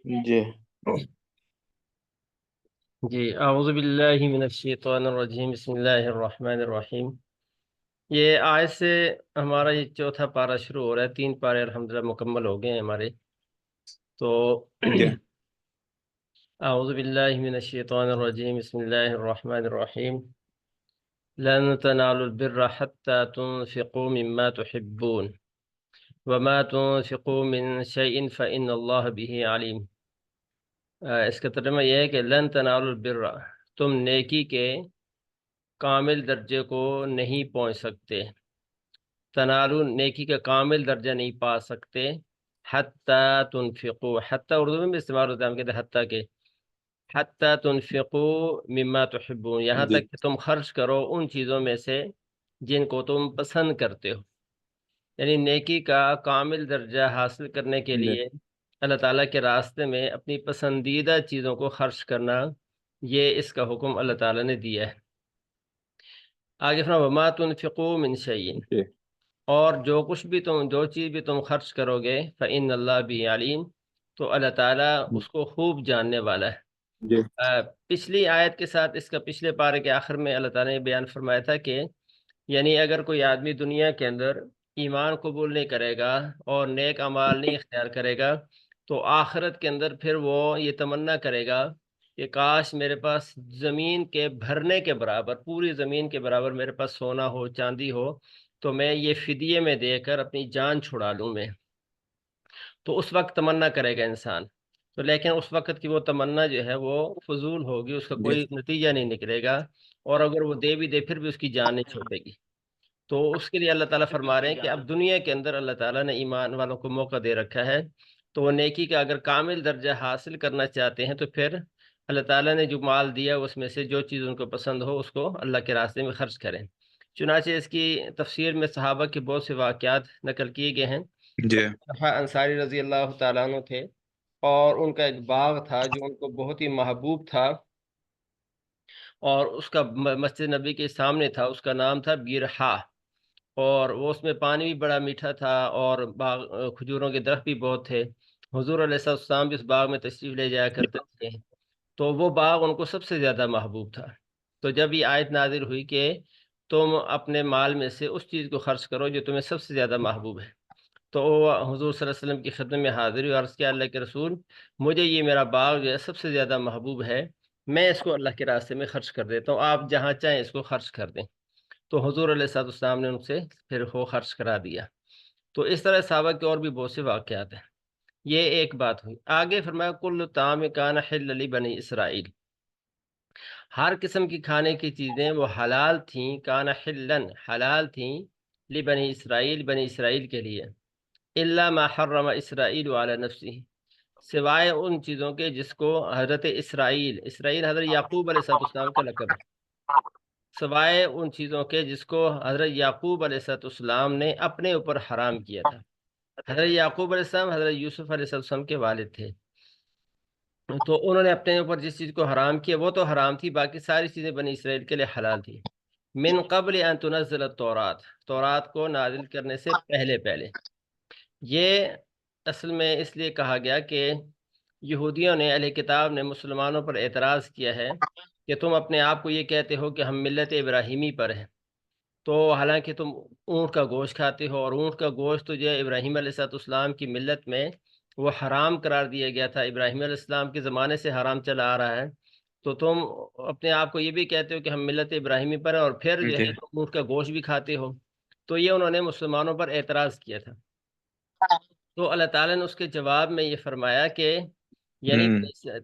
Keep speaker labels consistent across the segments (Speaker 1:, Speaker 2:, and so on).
Speaker 1: جی
Speaker 2: جی اعوذ باللہ من الشیطان الرجیم، بسم اللہ الرحمن الرحیم۔ یہ آج سے ہمارا یہ چوتھا پارہ شروع ہو رہا ہے، 3 پارے الحمدللہ مکمل ہو گئے ہیں ہمارے۔ تو
Speaker 1: جی
Speaker 2: اعوذ باللہ من الشیطان الرجیم، بسم اللہ الرحمن الرحیم۔ لن تنالوا البر حتى تنفقوا مما تحبون وما تنفقوا من شيء فإن الله به علیم۔ اس کا ترجمہ یہ ہے کہ لن تنالوا البر، تم نیکی کے کامل درجے کو نہیں پہنچ سکتے، تنالو نیکی کا کامل درجہ نہیں پا سکتے، حتی تنفقو، حتی اردو میں بھی استعمال ہوتا ہے، ہم کہتے ہیں حتی کے، حتی تنفقو مما تحبون، یہاں
Speaker 1: جی
Speaker 2: تک کہ تم خرچ کرو ان چیزوں میں سے جن کو تم پسند کرتے ہو۔ یعنی نیکی کا کامل درجہ حاصل کرنے کے
Speaker 1: جی
Speaker 2: لیے اللہ تعالیٰ کے راستے میں اپنی پسندیدہ چیزوں کو خرچ کرنا، یہ اس کا حکم اللہ تعالیٰ نے دیا ہے۔ آگے فرمایا وما تنفقوا من شیء،
Speaker 1: جی
Speaker 2: اور جو چیز بھی تم خرچ کرو گے فإن اللہ بھی علیم، تو اللہ تعالیٰ اس کو خوب جاننے والا ہے۔
Speaker 1: جی
Speaker 2: پچھلی آیت کے ساتھ اس کا پچھلے پارے کے آخر میں اللہ تعالیٰ نے بیان فرمایا تھا کہ یعنی اگر کوئی آدمی دنیا کے اندر ایمان قبول نہیں کرے گا اور نیک اعمال نہیں اختیار کرے گا، تو آخرت کے اندر پھر وہ یہ تمنا کرے گا کہ کاش میرے پاس زمین کے بھرنے کے برابر، پوری زمین کے برابر میرے پاس سونا ہو، چاندی ہو، تو میں یہ فدیے میں دے کر اپنی جان چھڑا لوں میں۔ تو اس وقت تمنا کرے گا انسان، تو لیکن اس وقت کی وہ تمنا جو ہے وہ فضول ہوگی، اس کا
Speaker 1: جی
Speaker 2: کوئی نتیجہ نہیں نکلے گا، اور اگر وہ دے بھی دے پھر بھی اس کی جان نہیں چھوٹے گی۔ تو اس کے لیے اللہ تعالیٰ فرما رہے ہیں کہ اب دنیا کے اندر اللہ تعالیٰ نے ایمان والوں کو موقع دے رکھا ہے، تو وہ نیکی کا اگر کامل درجہ حاصل کرنا چاہتے ہیں تو پھر اللہ تعالیٰ نے جو مال دیا اس میں سے جو چیز ان کو پسند ہو اس کو اللہ کے راستے میں خرچ کریں۔ چنانچہ اس کی تفسیر میں صحابہ کے بہت سے واقعات نقل کیے گئے ہیں۔
Speaker 1: جی
Speaker 2: انصاری رضی اللہ تعالیٰ عنہ تھے، اور ان کا ایک باغ تھا جو ان کو بہت ہی محبوب تھا، اور اس کا مسجد نبی کے سامنے تھا، اس کا نام تھا بیرحا، اور وہ اس میں پانی بھی بڑا میٹھا تھا، اور باغ کھجوروں کے درخت بھی بہت تھے۔ حضور علیہ السلام بھی اس باغ میں تشریف لے جایا کرتے تھے، تو وہ باغ ان کو سب سے زیادہ محبوب تھا۔ تو جب یہ آیت نازل ہوئی کہ تم اپنے مال میں سے اس چیز کو خرچ کرو جو تمہیں سب سے زیادہ محبوب ہے، تو حضور صلی اللہ علیہ وسلم کی خدمت میں حاضر ہوئی اور عرض کیا اللہ کے رسول، مجھے یہ میرا باغ جو ہے سب سے زیادہ محبوب ہے، میں اس کو اللہ کے راستے میں خرچ کر دیتا ہوں، آپ جہاں چاہیں اس کو خرچ کر دیں۔ تو حضور علیہ السلام نے ان سے پھر وہ خرچ کرا دیا۔ تو اس طرح صحابہ کے اور بھی بہت سے واقعات ہیں۔ یہ ایک بات ہوئی۔ آگے فرمایا کل طعام کان حل لبنی اسرائیل، ہر قسم کی کھانے کی چیزیں وہ حلال تھیں، کان حلن حلال تھیں، لبنی اسرائیل بنی اسرائیل کے لیے، الا ما حرم اسرائیل علی نفسہ، سوائے ان چیزوں کے جس کو حضرت اسرائیل، اسرائیل حضرت یعقوب علیہ السلام کا لقب ہے، سوائے ان چیزوں کے جس کو حضرت یعقوب علیہ السلام نے اپنے اوپر حرام کیا تھا۔ حضرت یعقوب علیہ السلام حضرت یوسف علیہ السلام کے والد تھے، تو انہوں نے اپنے اوپر جس چیز کو حرام کیا وہ تو حرام تھی، باقی ساری چیزیں بنی اسرائیل کے لیے حلال تھی۔ من قبل ان تنزل التورات، تورات کو نازل کرنے سے پہلے پہلے۔ یہ اصل میں اس لیے کہا گیا کہ یہودیوں نے، اہل کتاب نے مسلمانوں پر اعتراض کیا ہے کہ تم اپنے آپ کو یہ کہتے ہو کہ ہم ملت ابراہیمی پر ہیں، تو حالانکہ تم اونٹ کا گوشت کھاتے ہو، اور اونٹ کا گوشت تو جو ہے ابراہیم علیہ السلام کی ملت میں وہ حرام قرار دیا گیا تھا، ابراہیم علیہ السلام کے زمانے سے حرام چلا آ رہا ہے، تو تم اپنے آپ کو یہ بھی کہتے ہو کہ ہم ملت ابراہیمی پر ہیں، اور پھر جو
Speaker 1: جی
Speaker 2: ہے تم اونٹ کا گوشت بھی کھاتے ہو۔ تو یہ انہوں نے مسلمانوں پر اعتراض کیا تھا۔ تو اللہ تعالیٰ نے اس کے جواب میں یہ فرمایا کہ یعنی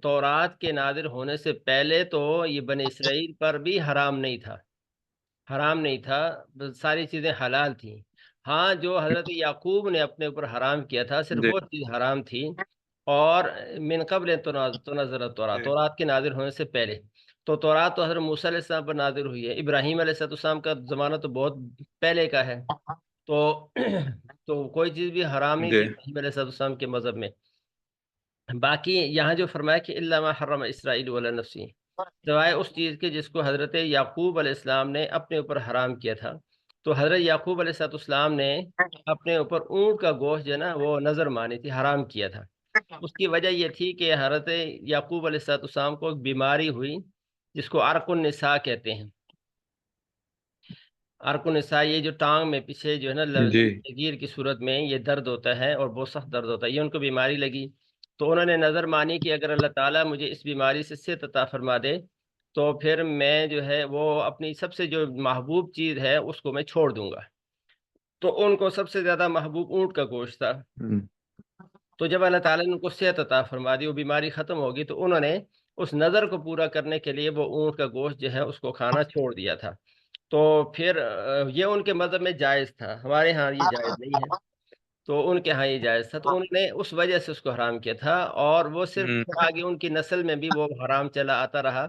Speaker 2: تورات کے نازل ہونے سے پہلے تو یہ بنی اسرائیل پر بھی حرام نہیں تھا، حرام نہیں تھا، ساری چیزیں حلال تھیں۔ ہاں جو حضرت یعقوب نے اپنے اوپر حرام کیا تھا صرف
Speaker 1: جی
Speaker 2: وہ چیز حرام تھی، اور من قبل تنزل التورات، تورات کے نازل ہونے سے پہلے۔ تو تورات تو حضرت موسیٰ علیہ السلام پر نازل ہوئی ہے، ابراہیم علیہ السلام کا زمانہ تو بہت پہلے کا ہے، تو تو کوئی چیز بھی حرام نہیں
Speaker 1: جی
Speaker 2: تھی ابراہیم علیہ السلام کے مذہب میں۔ باقی یہاں جو فرمایا کہ الا ما حرم اسرائیل علی نفسی، سوائے اس چیز کے جس کو حضرت یعقوب علیہ السلام نے اپنے اوپر حرام کیا تھا، تو حضرت یعقوب علیہ السلام نے اپنے اوپر اونٹ کا گوشت جو ہے نا وہ نظر مانی تھی، حرام کیا تھا۔ اس کی وجہ یہ تھی کہ حضرت یعقوب علیہ السلام کو ایک بیماری ہوئی جس کو عرق النساء کہتے ہیں۔ عرق النساء یہ جو ٹانگ میں پیچھے جو ہے نا
Speaker 1: جی
Speaker 2: لگیر کی صورت میں یہ درد ہوتا ہے اور بہت سخت درد ہوتا ہے، یہ ان کو بیماری لگی۔ تو انہوں نے نظر مانی کہ اگر اللہ تعالیٰ مجھے اس بیماری سے صحت عطا فرما دے تو پھر میں جو ہے وہ اپنی سب سے جو محبوب چیز ہے اس کو میں چھوڑ دوں گا۔ تو ان کو سب سے زیادہ محبوب اونٹ کا گوشت تھا۔ تو جب اللہ تعالیٰ نے ان کو صحت عطا فرما دی، وہ بیماری ختم ہوگی، تو انہوں نے اس نظر کو پورا کرنے کے لیے وہ اونٹ کا گوشت جو ہے اس کو کھانا چھوڑ دیا تھا۔ تو پھر یہ ان کے مذہب میں جائز تھا، ہمارے ہاں یہ جائز نہیں ہے، تو ان کے ہاں یہ جائز تھا، تو انہوں نے اس وجہ سے اس کو حرام کیا تھا، اور وہ صرف آگے ان کی نسل میں بھی وہ حرام چلا آتا رہا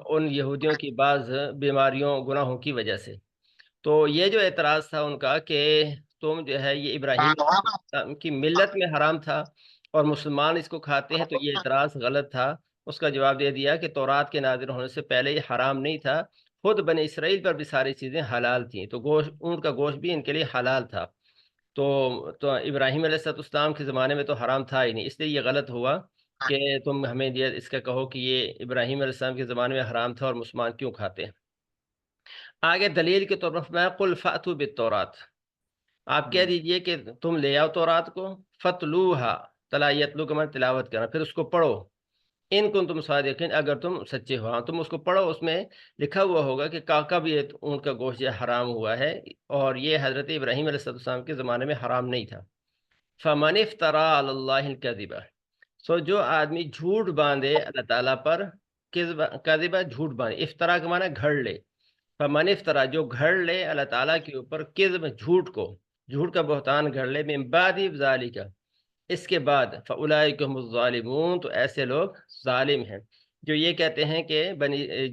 Speaker 2: ان یہودیوں کی بعض بیماریوں گناہوں کی وجہ سے۔ تو یہ جو اعتراض تھا ان کا کہ تم جو ہے یہ ابراہیم کی ملت میں حرام تھا اور مسلمان اس کو کھاتے ہیں، تو یہ اعتراض غلط تھا۔ اس کا جواب دے دیا کہ تورات کے نازل ہونے سے پہلے یہ حرام نہیں تھا، خود بنی اسرائیل پر بھی ساری چیزیں حلال تھیں، تو گوشت، اونٹ کا گوشت بھی ان کے لیے حلال تھا۔ تو ابراہیم علیہ السلام کے زمانے میں تو حرام تھا ہی نہیں، اس لیے یہ غلط ہوا کہ تم ہمیں اس کا کہو کہ یہ ابراہیم علیہ السلام کے زمانے میں حرام تھا اور مسلمان کیوں کھاتے ہیں۔ آگے دلیل کے طور پر میں قل فاتو بالتورات، آپ کہہ دیجئے کہ تم لے آؤ تورات کو، فتلوہا، تلا یتلو کا مطلب تلاوت کرنا، پھر اس کو پڑھو، ان کو تم صادقین، اگر تم سچے ہو، تم اس کو پڑھو، اس میں لکھا ہوا ہوگا کہ کب یہ اونٹ کا گوشت یہ حرام ہوا ہے، اور یہ حضرت ابراہیم علیہ السلام کے زمانے میں حرام نہیں تھا۔ فمن افترا علی اللہ الکذبہ، سو جو آدمی جھوٹ باندھے اللہ تعالیٰ پر، کذبہ جھوٹ باندھے، افطرا کا معنی گھڑ لے، فمن افترا جو گھڑ لے اللہ تعالیٰ کے اوپر، کذب جھوٹ کو، جھوٹ کا بہتان گھڑ لے، من بعد ذالک، اس کے بعد، فاولئک هم الظالمون، تو ایسے لوگ ظالم ہیں جو یہ کہتے ہیں کہ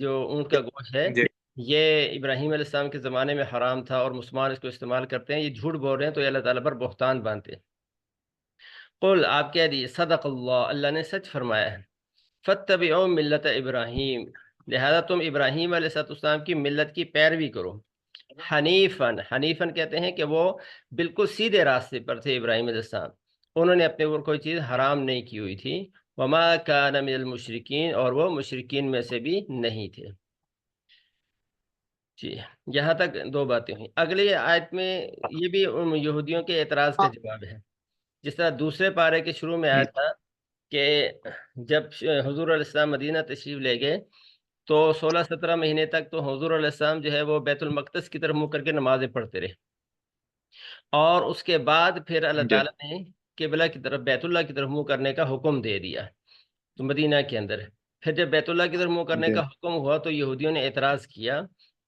Speaker 2: جو اونٹ کا گوشت ہے
Speaker 1: جی
Speaker 2: یہ ابراہیم علیہ السلام کے زمانے میں حرام تھا اور مسلمان اس کو استعمال کرتے ہیں، یہ جھوٹ بول رہے ہیں، تو یہ اللہ تعالیٰ پر بہتان باندھتے ہیں۔ قل، آپ کہہ دیجیے، صدق اللہ، اللہ نے سچ فرمایا ہے، فاتبعوا ملت ابراہیم، لہذا تم ابراہیم علیہ السلام کی ملت کی پیروی کرو۔ حنیفن، حنیفن کہتے ہیں کہ وہ بالکل سیدھے راستے پر تھے ابراہیم علیہ السلام، انہوں نے اپنے اوپر کوئی چیز حرام نہیں کی ہوئی تھی، وما کان من المشرکین، اور وہ مشرکین میں سے بھی نہیں تھے۔ جی، یہاں تک دو باتیں ہوئیں۔ اگلی آیت میں یہ بھی ان یہودیوں کے اعتراض کا جواب ہے، جس طرح دوسرے پارے کے شروع میں آیا تھا کہ جب حضور علیہ السلام مدینہ تشریف لے گئے تو 16-17 مہینے تک تو حضور علیہ السلام جو ہے وہ بیت المقدس کی طرف منہ کر کے نمازیں پڑھتے رہے، اور اس کے بعد پھر اللہ
Speaker 1: جی
Speaker 2: تعالیٰ نے قبلہ کی طرف، بیت اللہ کی طرف منہ کرنے کا حکم دے دیا تو مدینہ کے اندر۔ پھر جب بیت اللہ کی طرف منہ کرنے
Speaker 1: جی
Speaker 2: کا حکم ہوا تو یہودیوں نے اعتراض کیا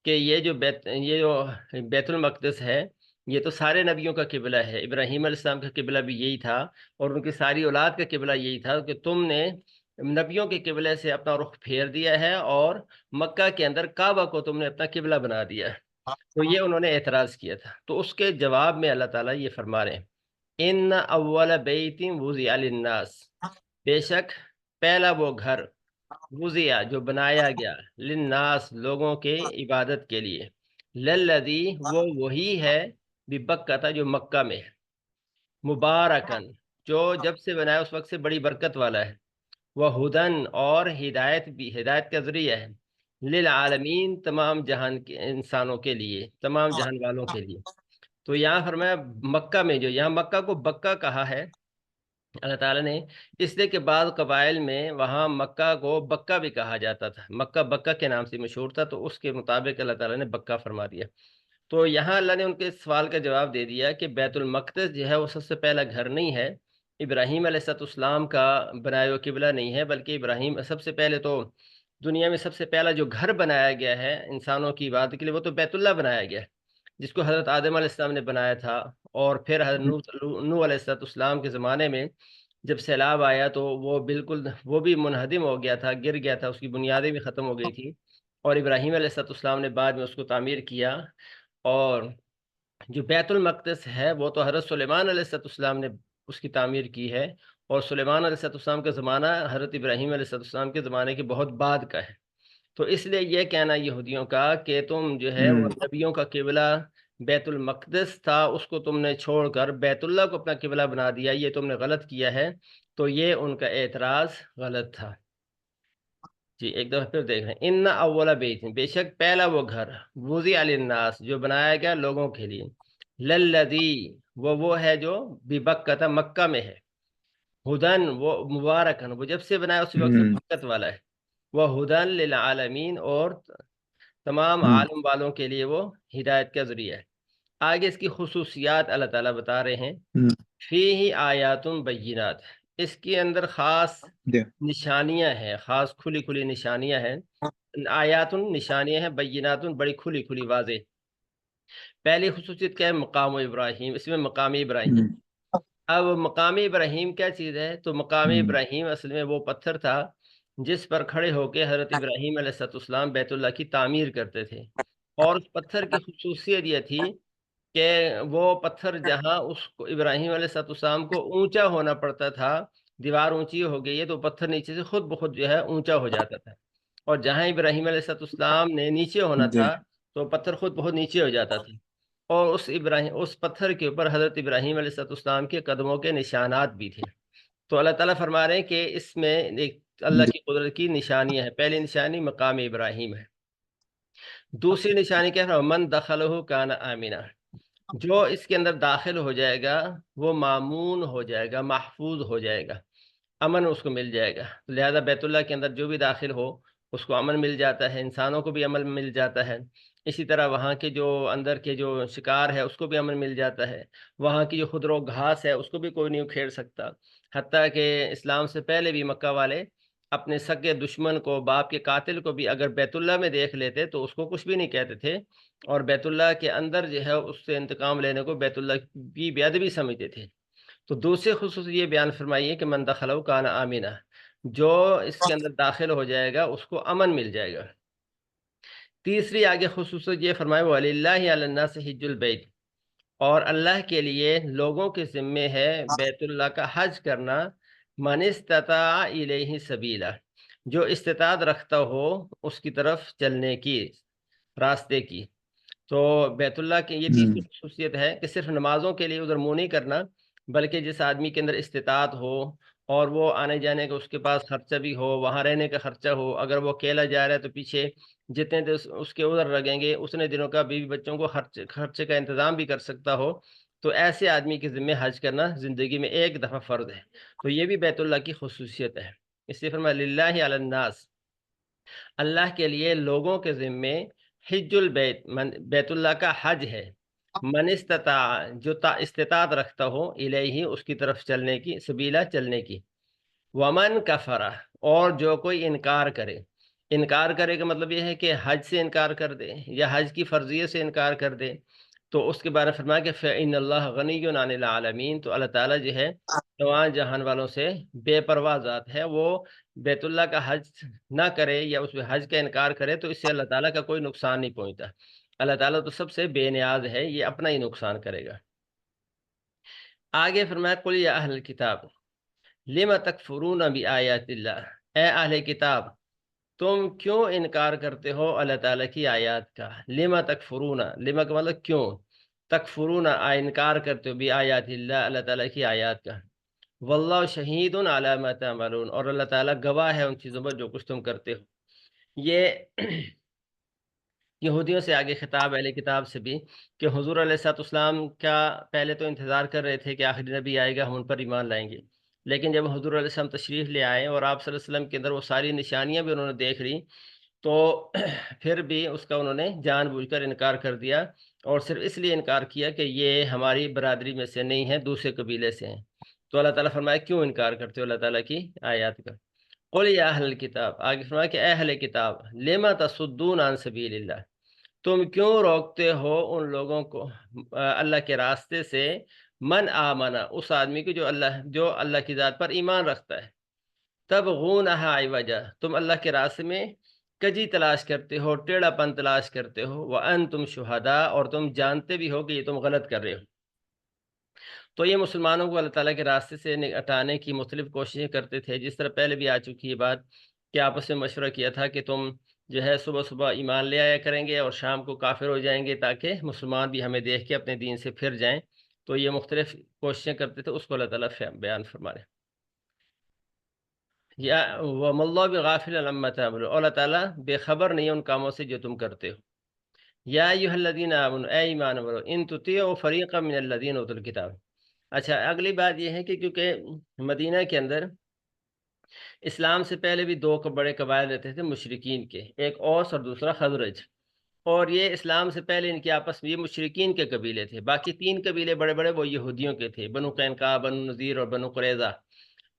Speaker 2: کہ یہ جو بیت المقدس ہے یہ تو سارے نبیوں کا قبلہ ہے، ابراہیم علیہ السلام کا قبلہ بھی یہی تھا اور ان کی ساری اولاد کا قبلہ یہی تھا، کہ تم نے نبیوں کے قبلے سے اپنا رخ پھیر دیا ہے اور مکہ کے اندر کعبہ کو تم نے اپنا قبلہ بنا دیا ہے۔ تو یہ انہوں نے اعتراض کیا تھا، تو اس کے جواب میں اللہ تعالیٰ یہ فرما رہے ہیں، ان اول بیت وضع للناس، بے شک پہلا وہ گھر، وضع جو بنایا گیا، للناس لوگوں کے عبادت کے لیے، للذی وہ وہی ہے، ببکہ تھا جو مکہ میں ہے، مبارکن جو جب سے بنایا اس وقت سے بڑی برکت والا ہے، وہ ہدن اور ہدایت بھی، ہدایت کا ذریعہ ہے، للعالمین تمام جہان کے انسانوں کے لیے، تمام جہان والوں کے لیے۔ تو یہاں فرمایا مکہ میں، جو یہاں مکہ کو بکہ کہا ہے اللہ تعالیٰ نے، اس لیے کہ بعض قبائل میں وہاں مکہ کو بکہ بھی کہا جاتا تھا، مکہ بکہ کے نام سے مشہور تھا، تو اس کے مطابق اللہ تعالیٰ نے بکہ فرما دیا۔ تو یہاں اللہ نے ان کے سوال کا جواب دے دیا کہ بیت المقدس جو ہے وہ سب سے پہلا گھر نہیں ہے، ابراہیم علیہ السلام کا بنایا ہوا قبلہ نہیں ہے، بلکہ ابراہیم سب سے پہلے تو دنیا میں سب سے پہلا جو گھر بنایا گیا ہے انسانوں کی عبادت کے لیے وہ تو بیت اللہ بنایا گیا ہے، جس کو حضرت آدم علیہ السلام نے بنایا تھا، اور پھر حضرت نوح علیہ السلام کے زمانے میں جب سیلاب آیا تو وہ بالکل وہ بھی منہدم ہو گیا تھا، گر گیا تھا، اس کی بنیادیں بھی ختم ہو گئی تھی، اور ابراہیم علیہ السلام نے بعد میں اس کو تعمیر کیا، اور جو بیت المقدس ہے وہ تو حضرت سلیمان علیہ السلام نے اس کی تعمیر کی ہے، اور سلیمان علیہ السلام کا زمانہ حضرت ابراہیم علیہ السلام کے زمانے کے بہت بعد کا ہے۔ تو اس لیے یہ کہنا یہودیوں کا کہ تم جو ہے وہ نبیوں کا قبلہ بیت المقدس تھا اس کو تم نے چھوڑ کر بیت اللہ کو اپنا قبلہ بنا دیا، یہ تم نے غلط کیا ہے، تو یہ ان کا اعتراض غلط تھا۔ جی ایک دفعہ پھر دیکھ رہے ہیں، ان اول بیت، بے شک پہلا وہ گھر، وضع للناس، جو بنایا گیا لوگوں کے لیے، للذی، وہ ہے جو ببکہ تھا، مکہ میں ہے، ہدن، وہ مبارکن، وہ جب سے بنایا اسی وقت سے برکت والا ہے، وہ ہدن للعالمین، اور تمام عالم والوں کے لیے وہ ہدایت کا ذریعہ ہے۔ آگے اس کی خصوصیات اللہ تعالیٰ بتا رہے ہیں، فیہ آیات بینات، اس کے اندر خاص نشانیاں ہیں، خاص کھلی کھلی نشانیاں ہیں، آیات نشانیاں ہیں، بینات بڑی کھلی کھلی واضح۔ پہلی خصوصیت کیا ہے؟ مقام ابراہیم، اس میں مقام ابراہیم۔ اب مقام ابراہیم کیا چیز ہے؟ تو مقام ابراہیم اصل میں وہ پتھر تھا جس پر کھڑے ہو کے حضرت ابراہیم علیہ السلام بیت اللہ کی تعمیر کرتے تھے، اور اس پتھر کی خصوصیت یہ تھی کہ وہ پتھر جہاں اس کو ابراہیم علیہ السلام کو اونچا ہونا پڑتا تھا، دیوار اونچی ہو گئی ہے تو پتھر نیچے سے خود بخود جو ہے اونچا ہو جاتا تھا، اور جہاں ابراہیم علیہ السلام نے نیچے ہونا تھا تو پتھر خود بہت نیچے ہو جاتا تھا، اور اس پتھر کے اوپر حضرت ابراہیم علیہ السلام کے قدموں کے نشانات بھی تھے۔ تو اللہ تعالیٰ فرما رہے ہیں کہ اس میں ایک اللہ کی قدرت کی نشانیاں ہیں۔ پہلی نشانی مقام ابراہیم ہے، دوسری نشانی کیا ہے؟ من دخلہ کان آمنا، جو اس کے اندر داخل ہو جائے گا وہ مامون ہو جائے گا، محفوظ ہو جائے گا، امن اس کو مل جائے گا۔ لہذا بیت اللہ کے اندر جو بھی داخل ہو اس کو امن مل جاتا ہے، انسانوں کو بھی امن مل جاتا ہے، اسی طرح وہاں کے جو اندر کے جو شکار ہے اس کو بھی امن مل جاتا ہے، وہاں کی جو خضر و گھاس ہے اس کو بھی کوئی نہیں کھیڑ سکتا، حتیٰ کہ اسلام سے پہلے بھی مکہ والے اپنے سگے دشمن کو، باپ کے قاتل کو بھی اگر بیت اللہ میں دیکھ لیتے تو اس کو کچھ بھی نہیں کہتے تھے، اور بیت اللہ کے اندر جو ہے اس سے انتقام لینے کو بیت اللہ کی بے ادبی سمجھتے تھے۔ تو دوسری خصوص یہ بیان فرمائیے کہ من دخلہ کان آمنا، جو اس کے اندر داخل ہو جائے گا اس کو امن مل جائے گا۔ تیسری آگے خصوصیت یہ فرمائے، وَلِلَّهِ عَلَى النَّاسِ حِجُّ الْبَيْتِ، اور اللہ کے لیے لوگوں کے ذمے ہے بیت اللہ کا حج کرنا، من استطاع الیہ سبیلا، جو استطاعت رکھتا ہو اس کی طرف چلنے کی، راستے کی۔ تو بیت اللہ کی یہ تیسری خصوصیت ہے کہ صرف نمازوں کے لیے ادھر منہ نہیں کرنا، بلکہ جس آدمی کے اندر استطاعت ہو اور وہ آنے جانے کا اس کے پاس خرچہ بھی ہو، وہاں رہنے کا خرچہ ہو، اگر وہ اکیلا جا رہا ہے تو پیچھے جتنے دن اس کے ادھر لگیں گے اتنے دنوں کا بیوی بچوں کو خرچے کا انتظام بھی کر سکتا ہو، تو ایسے آدمی کے ذمہ حج کرنا زندگی میں ایک دفعہ فرض ہے۔ تو یہ بھی بیت اللہ کی خصوصیت ہے، اس لیے فرمایا للہ علی الناس، اللہ کے لیے لوگوں کے ذمے حج البیت، بیت اللہ کا حج ہے، من استطاع، جو استطاعت رکھتا ہو، الیہ، اس کی طرف چلنے کی، سبیلا، چلنے کی، ومن کفر، اور جو کوئی انکار کرے، انکار کرے کا مطلب یہ ہے کہ حج سے انکار کر دے یا حج کی فرضیت سے انکار کر دے، تو اس کے بارے میں فرمایا کہ فإن اللہ غنی عن العالمین، تو اللہ تعالیٰ جو ہے تمام جہان والوں سے بے پرواہ ذات ہے، وہ بیت اللہ کا حج نہ کرے یا اس میں حج کا انکار کرے تو اس سے اللہ تعالیٰ کا کوئی نقصان نہیں پہنچتا، اللہ تعالیٰ تو سب سے بے نیاز ہے، یہ اپنا ہی نقصان کرے گا۔ آگے فرمایا قل یا اہل کتاب لم تکفرون بآیات اللہ، اے اہل کتاب تم کیوں انکار کرتے ہو اللہ تعالیٰ کی آیات کا، لما تکفرون، لما کا مطلب کیوں، تکفرون، انکار کرتے ہو، بآیات اللہ، اللہ تعالیٰ کی آیات کا، واللہ شہید علی ما تعملون، اور اللہ تعالیٰ گواہ ہے ان چیزوں پر جو کچھ تم کرتے ہو۔ یہ یہودیوں سے آگے خطاب اہل کتاب سے بھی کہ حضور علیہ الصلوۃ والسلام کا پہلے تو انتظار کر رہے تھے کہ آخری نبی آئے گا، ہم ان پر ایمان لائیں گے، لیکن جب حضور علیہ السلام تشریف لے آئے اور آپ صلی اللہ علیہ وسلم کے اندر وہ ساری نشانیاں بھی انہوں نے دیکھ لی، تو پھر بھی اس کا انہوں نے جان بوجھ کر انکار کر دیا، اور صرف اس لیے انکار کیا کہ یہ ہماری برادری میں سے نہیں ہے، دوسرے قبیلے سے ہیں۔ تو اللہ تعالیٰ فرمایا کیوں انکار کرتے ہو اللہ تعالیٰ کی آیات کا؟ قل یا اہل کتاب، آگے فرمایا کہ اے اہل کتاب لما تصدون عن سبیل اللہ، تم کیوں روکتے ہو ان لوگوں کو اللہ کے راستے سے، من آمنا، اس آدمی کو جو اللہ کی ذات پر ایمان رکھتا ہے، تبغونہا عوجا، تم اللہ کے راستے میں کجی تلاش کرتے ہو، ٹیڑھا پن تلاش کرتے ہو، وانتم شہداء، اور تم جانتے بھی ہو کہ یہ تم غلط کر رہے ہو۔ تو یہ مسلمانوں کو اللہ تعالیٰ کے راستے سے ہٹانے کی مختلف کوششیں کرتے تھے، جس طرح پہلے بھی آ چکی ہے بات کہ آپس میں مشورہ کیا تھا کہ تم جو ہے صبح صبح ایمان لے آیا کریں گے اور شام کو کافر ہو جائیں گے، تاکہ مسلمان بھی ہمیں دیکھ کے اپنے دین سے پھر جائیں۔ تو یہ مختلف کوششیں کرتے تھے، اس کو اللہ تعالیٰ بیان فرما رہے ہیں۔ یا وَمَا اللَّهُ بِغَافِلٍ عَمَّا تَعْمَلُونَ، اور اللہ تعالیٰ بے خبر نہیں ہے ان کاموں سے جو تم کرتے ہو۔ یا ایھا الذین آمنوا، اے ایمان والو، ان تطیعوا فریقا من الذین اوتوا الکتاب۔ اچھا، اگلی بات یہ ہے کہ کیونکہ مدینہ کے اندر اسلام سے پہلے بھی دو بڑے قبائل رہتے تھے مشرکین کے، ایک اوس اور دوسرا خزرج، اور یہ اسلام سے پہلے ان کے آپس میں یہ مشرکین کے قبیلے تھے۔ باقی تین قبیلے بڑے بڑے وہ یہودیوں کے تھے، بنو قینقاع، بنو نذیر اور بنو قریظہ۔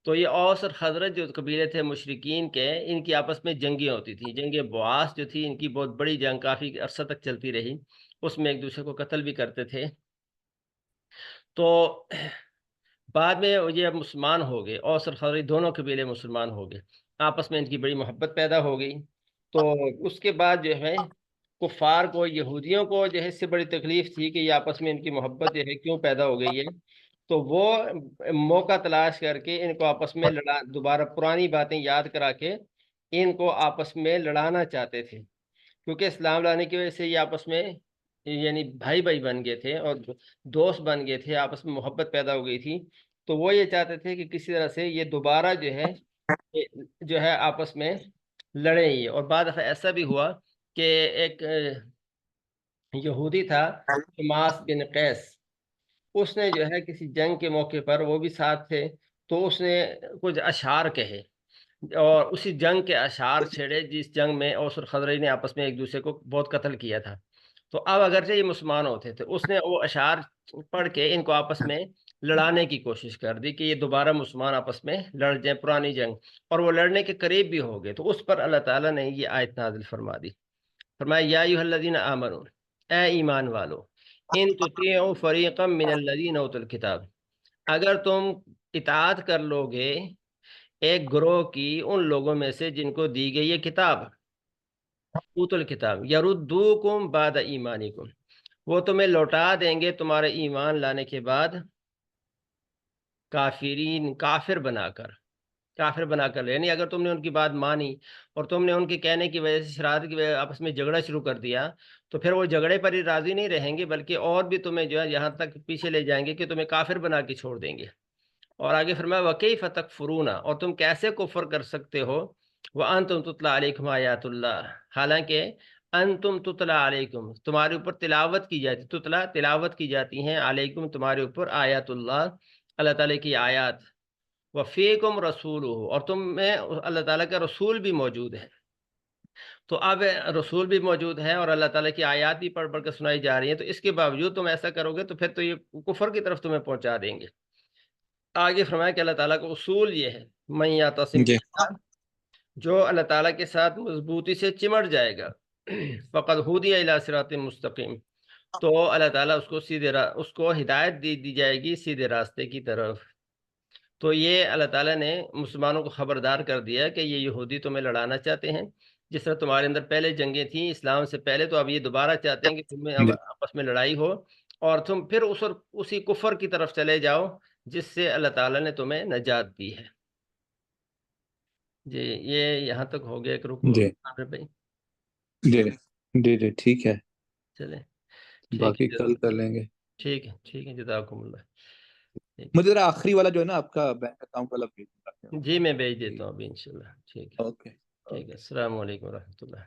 Speaker 2: تو یہ اوس اور خزرج جو قبیلے تھے مشرکین کے، ان کی آپس میں جنگیں ہوتی تھیں۔ جنگ بواس جو تھی ان کی بہت بڑی جنگ، کافی عرصہ تک چلتی رہی، اس میں ایک دوسرے کو قتل بھی کرتے تھے۔ تو بعد میں یہ مسلمان ہو گئے، اوس اور خزرج دونوں قبیلے مسلمان ہو گئے، آپس میں ان کی بڑی محبت پیدا ہو گئی۔ تو اس کے بعد جو ہے کفار کو، یہودیوں کو جو ہے اس سے بڑی تکلیف تھی کہ یہ آپس میں ان کی محبت جو ہے کیوں پیدا ہو گئی ہے۔ تو وہ موقع تلاش کر کے ان کو آپس میں دوبارہ پرانی باتیں یاد کرا کے ان کو آپس میں لڑانا چاہتے تھے، کیونکہ اسلام لانے کی وجہ سے یہ آپس میں یعنی بھائی بھائی بن گئے تھے اور دوست بن گئے تھے، آپس میں محبت پیدا ہو گئی تھی۔ تو وہ یہ چاہتے تھے کہ کسی طرح سے یہ دوبارہ جو ہے آپس میں لڑیں یہ۔ اور بعد دفعہ ایسا بھی ہوا کہ ایک یہودی تھا شماس بن قیس، اس نے جو ہے کسی جنگ کے موقع پر، وہ بھی ساتھ تھے، تو اس نے کچھ اشعار کہے اور اسی جنگ کے اشعار چھیڑے جس جنگ میں اوس اور خزرج نے آپس میں ایک دوسرے کو بہت قتل کیا تھا۔ تو اب اگرچہ یہ مسلمان ہوتے تھے، اس نے وہ اشعار پڑھ کے ان کو آپس میں لڑانے کی کوشش کر دی کہ یہ دوبارہ مسلمان آپس میں لڑ جائیں، پرانی جنگ، اور وہ لڑنے کے قریب بھی ہو گئے۔ تو اس پر اللہ تعالیٰ نے یہ آیت نازل فرما دی، فرمایا یا ایھا الذین آمنوا، اے ایمان والو، ان تطیعوا فریقا من الذین اوتوا الکتاب، اگر تم اطاعت کر لو گے ایک گروہ کی ان لوگوں میں سے جن کو دی گئی یہ کتاب، اوتوا الکتاب، یردوکم بعد ایمانکم، وہ تمہیں لوٹا دیں گے تمہارے ایمان لانے کے بعد، کافرین، کافر بنا کر، یعنی اگر تم نے ان کی بات مانی اور تم نے ان کے کہنے کی وجہ سے، شرارت کی وجہ سے آپس میں جھگڑا شروع کر دیا، تو پھر وہ جھگڑے پر ہی راضی نہیں رہیں گے، بلکہ اور بھی تمہیں جو ہے یہاں تک پیچھے لے جائیں گے کہ تمہیں کافر بنا کے چھوڑ دیں گے۔ اور آگے فرمایا وَكَيْفَ تَكْفُرُونَ، اور تم کیسے کفر کر سکتے ہو، وَأَنْتُمْ تُتْلَىٰ عَلَيْكُمْ آیَاتُ اللَّهِ، حالانکہ انتم تتلا علیکم، تمہارے اوپر تلاوت کی جاتی، تتلا تلاوت کی جاتی ہیں، علیکم تمہارے اوپر، آیات اللہ، اللہ تعالیٰ کی آیات، وفیکم رسولہ، اور تم میں اللہ تعالیٰ کا رسول بھی موجود ہے۔ تو اب رسول بھی موجود ہے اور اللہ تعالیٰ کی آیات بھی پڑھ پڑھ کے سنائی جا رہی ہیں، تو اس کے باوجود تم ایسا کرو گے تو پھر تو یہ کفر کی طرف تمہیں پہنچا دیں گے۔ آگے فرمایا کہ اللہ تعالیٰ کا اصول یہ ہے، من یعتصم
Speaker 1: جی
Speaker 2: باللہ، جو اللہ تعالیٰ کے ساتھ مضبوطی سے چمٹ جائے گا، فقد ہدی الی صراط مستقیم، تو اللہ تعالیٰ اس کو اس کو ہدایت دی جائے گی سیدھے راستے کی طرف۔ تو یہ اللہ تعالیٰ نے مسلمانوں کو خبردار کر دیا کہ یہ یہودی تمہیں لڑانا چاہتے ہیں، جس طرح تمہارے اندر پہلے جنگیں تھیں اسلام سے پہلے، تو اب یہ دوبارہ چاہتے ہیں کہ تمہیں اب
Speaker 1: جی
Speaker 2: آپس میں لڑائی ہو اور تم پھر اسی کفر کی طرف چلے جاؤ جس سے اللہ تعالیٰ نے تمہیں نجات دی ہے۔ جی، یہ یہاں تک ہو گیا ایک رکو
Speaker 1: جی
Speaker 2: عامر بھائی،
Speaker 1: جی جی جی ٹھیک ہے،
Speaker 2: چلیں ٹھیک
Speaker 1: باقی
Speaker 2: ہے،
Speaker 1: کل کر لیں گے۔
Speaker 2: ٹھیک ہے، جزاکم اللہ، ٹھیک
Speaker 1: مجھے ذرا آخری والا جو ہے نا آپ کا بینک اکاؤنٹ والا بھیج
Speaker 2: ہے، جی میں بھیج دیتا ہوں ابھی انشاءاللہ، ٹھیک ہے،
Speaker 1: اوکے
Speaker 2: السلام علیکم ورحمۃ اللہ۔